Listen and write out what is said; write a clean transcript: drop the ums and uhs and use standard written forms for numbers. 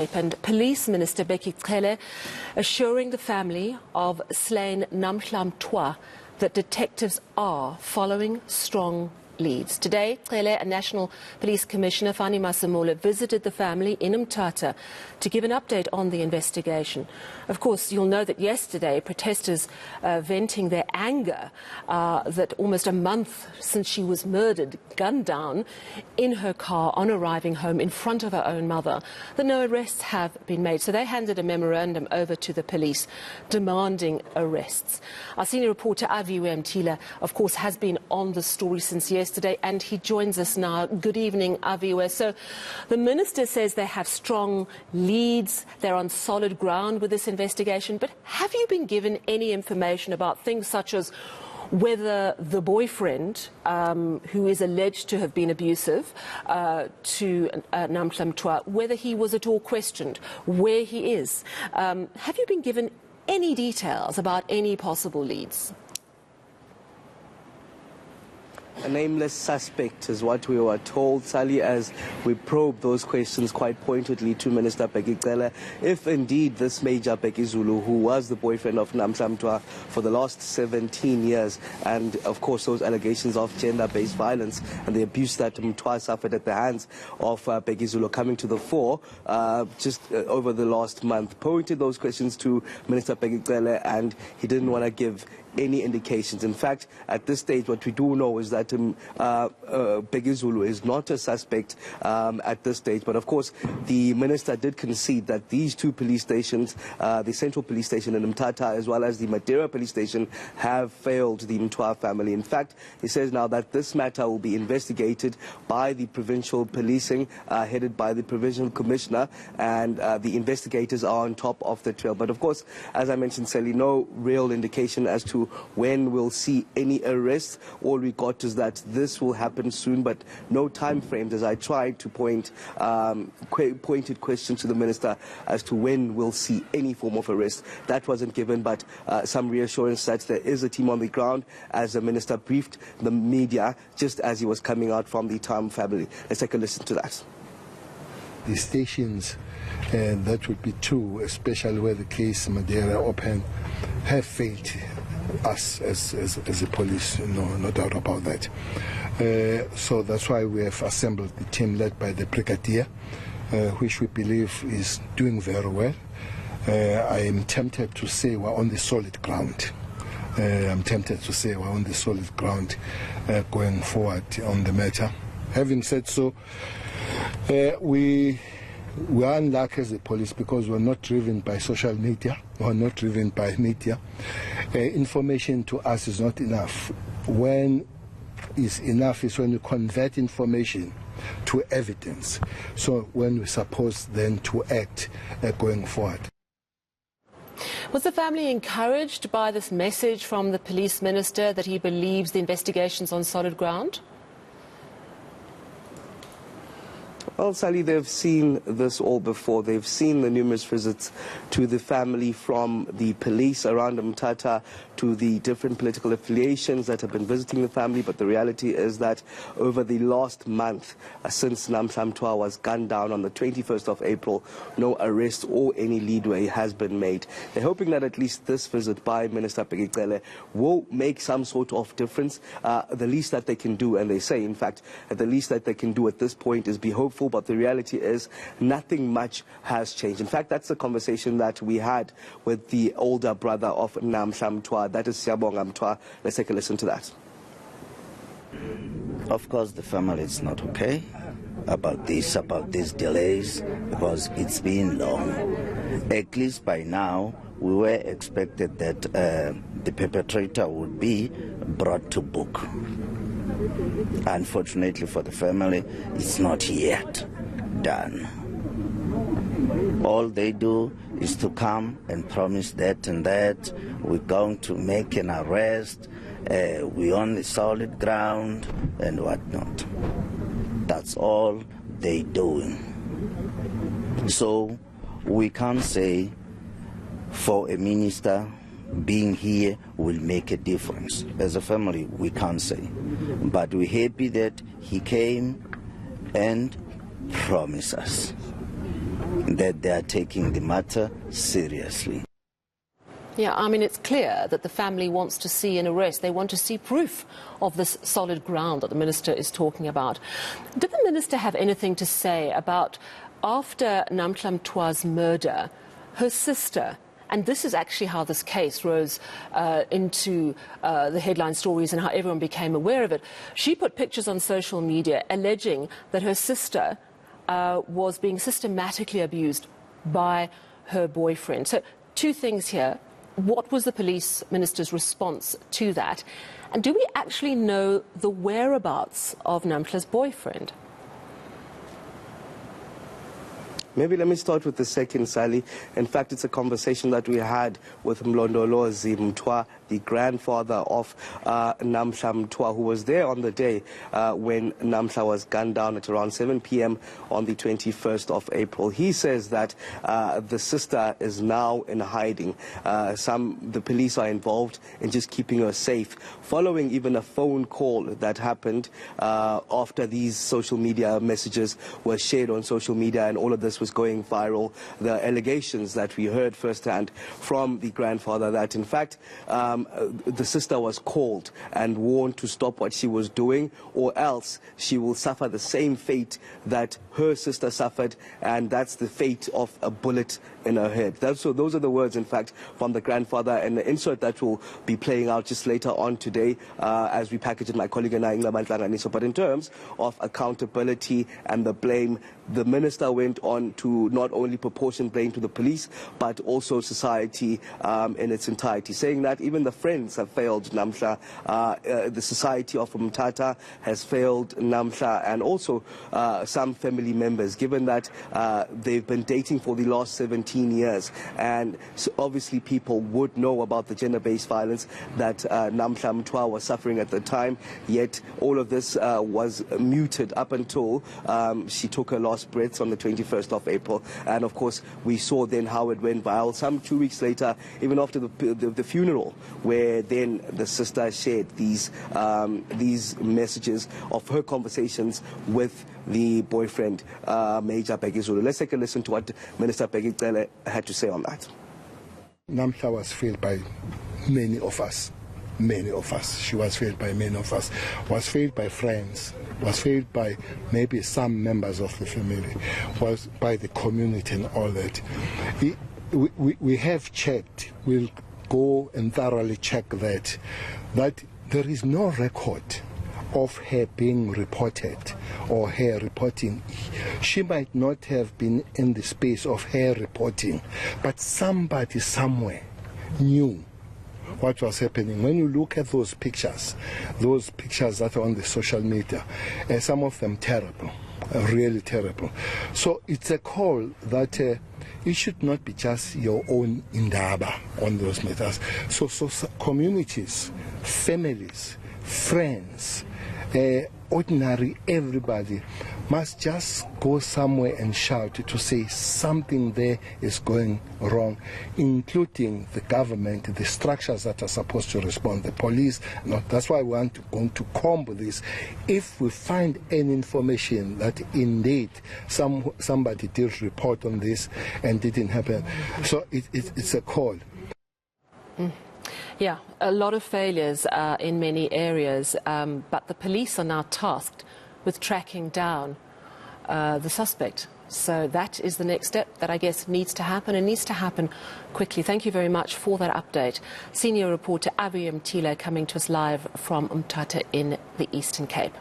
And Police Minister Bheki Cele assuring the family of slain Namhla Mtwa that detectives are following strong leads. Today, Cele and National Police Commissioner Fannie Masemola visited the family in Mthatha to give an update on the investigation. Of course, you'll know that yesterday protesters venting their anger that almost a month since she was murdered, gunned down in her car on arriving home in front of her own mother, that no arrests have been made. So they handed a memorandum over to the police demanding arrests. Our senior reporter GBV Mthatha, of course, has been on the story since yesterday, and he joins us now. Good evening, GBV. So the minister says they have strong leads, they're on solid ground with this investigation, but have you been given any information about things such as whether the boyfriend, who is alleged to have been abusive to Namhla Mtwa, whether he was at all questioned, where he is? Have you been given any details about any possible leads? A nameless suspect is what we were told, Sally, as we probe those questions quite pointedly to Minister Bheki Cele. If indeed this Major Bheki Zulu, who was the boyfriend of Namhla Mtwa for the last 17 years, and of course those allegations of gender-based violence and the abuse that Mtwa suffered at the hands of Bheki Zulu coming to the fore just over the last month, pointed those questions to Minister Bheki Cele, and he didn't want to give any indications. In fact, at this stage, what we do know is that Bheki Zulu is not a suspect at this stage. But of course, the minister did concede that these two police stations, the Central Police Station in Mthatha as well as the Madeira Police Station, have failed the Mtwa family. In fact, he says now that this matter will be investigated by the provincial policing, headed by the provincial commissioner, and the investigators are on top of the trail. But of course, as I mentioned, Sally, no real indication as to when we'll see any arrests. All we got is that this will happen soon, but no time frames, as I tried to point pointed questions to the minister as to when we'll see any form of arrest. That wasn't given, but some reassurance that there is a team on the ground, as the minister briefed the media just as he was coming out from the Tam family. Let's take a listen to that. The stations, and that would be two, especially where the case Madeira open, have failed us as a police, no doubt about that. So that's why we have assembled the team led by the brigadier, which we believe is doing very well. I am tempted to say we're on the solid ground. I'm tempted to say we're on the solid ground going forward on the matter. Having said so, we are unlucky as a police because we're not driven by social media, we're not driven by media. Information to us is not enough. When is enough is when you convert information to evidence. So when we're supposed then to act going forward. Was the family encouraged by this message from the police minister that he believes the investigation's on solid ground? Well, Sally, they've seen this all before. They've seen the numerous visits to the family from the police around Mthatha to the different political affiliations that have been visiting the family. But the reality is that over the last month, since Namhla Mtwa was gunned down on the 21st of April, no arrest or any leadway has been made. They're hoping that at least this visit by Minister Bheki Cele will make some sort of difference. The least that they can do, and they say, in fact, the least that they can do at this point is be hopeful. But the reality is nothing much has changed. In fact, that's the conversation that we had with the older brother of Namhla Mtwa, that is Siabonga Mtwa. Let's take a listen to that. Of course, the family is not okay about these delays, because it's been long. At least by now, we were expected that the perpetrator would be brought to book. Unfortunately for the family, it's not yet done. All they do is to come and promise that and that. We're going to make an arrest. We're on the solid ground and whatnot. That's all they're doing. So we can't say for a minister being here will make a difference. As a family, we can't say. But we're happy that he came and promised us. that they are taking the matter seriously. Yeah, I mean, it's clear that the family wants to see an arrest. They want to see proof of this solid ground that the minister is talking about. Did the minister have anything to say about, after Namhla Mtwa's murder, her sister, and this is actually how this case rose into the headline stories and how everyone became aware of it. She put pictures on social media alleging that her sister was being systematically abused by her boyfriend. So, two things here. What was the police minister's response to that? And do we actually know the whereabouts of Namhla's boyfriend? Maybe let me start with the second, Sally. In fact, it's a conversation that we had with Mlondolozi Mtwa, the grandfather of Namhla Mtwa, who was there on the day when Namhla was gunned down at around 7 p.m. on the 21st of April. He says that the sister is now in hiding. The police are involved in just keeping her safe, following even a phone call that happened after these social media messages were shared on social media, and all of this was going viral. The allegations that we heard firsthand from the grandfather that, in fact, the sister was called and warned to stop what she was doing, or else she will suffer the same fate that her sister suffered, and that's the fate of a bullet in her head. So those are the words, in fact, from the grandfather, and the insert that will be playing out just later on today as we package it, my colleague and I. But in terms of accountability and the blame, the minister went on to not only proportion blame to the police, but also society in its entirety, saying that even the friends have failed Namhla, the society of Mthatha has failed Namhla, and also some family members, given that they've been dating for the last 17 years. And so obviously people would know about the gender-based violence that Namhla Mtwa was suffering at the time, yet all of this was muted up until she took her last breaths on the 21st of April. And of course, we saw then how it went viral some 2 weeks later, even after the funeral, where then the sister shared these messages of her conversations with the boyfriend, Major Bheki Cele. Let's take a listen to what Minister Bheki Cele had to say on that. Namhla was failed by many of us. Many of us. She was failed by many of us. Was failed by friends. Was failed by maybe some members of the family. Was by the community and all that. We have checked. We'll go and thoroughly check that there is no record of her being reported or her reporting. She might not have been in the space of her reporting, but somebody somewhere knew what was happening. When you look at those pictures that are on the social media, some of them terrible, really terrible. So it's a call that it should not be just your own indaba on those matters. So communities, families, friends, ordinary everybody must just go somewhere and shout to say something there is going wrong, including the government, the structures that are supposed to respond, the police. No, that's why we want to comb this. If we find any information that indeed somebody did report on this and didn't happen, so it's a call. Yeah, a lot of failures in many areas, but the police are now tasked with tracking down the suspect. So that is the next step that I guess needs to happen, and needs to happen quickly. Thank you very much for that update. Senior reporter GBV Cele coming to us live from Mthatha in the Eastern Cape.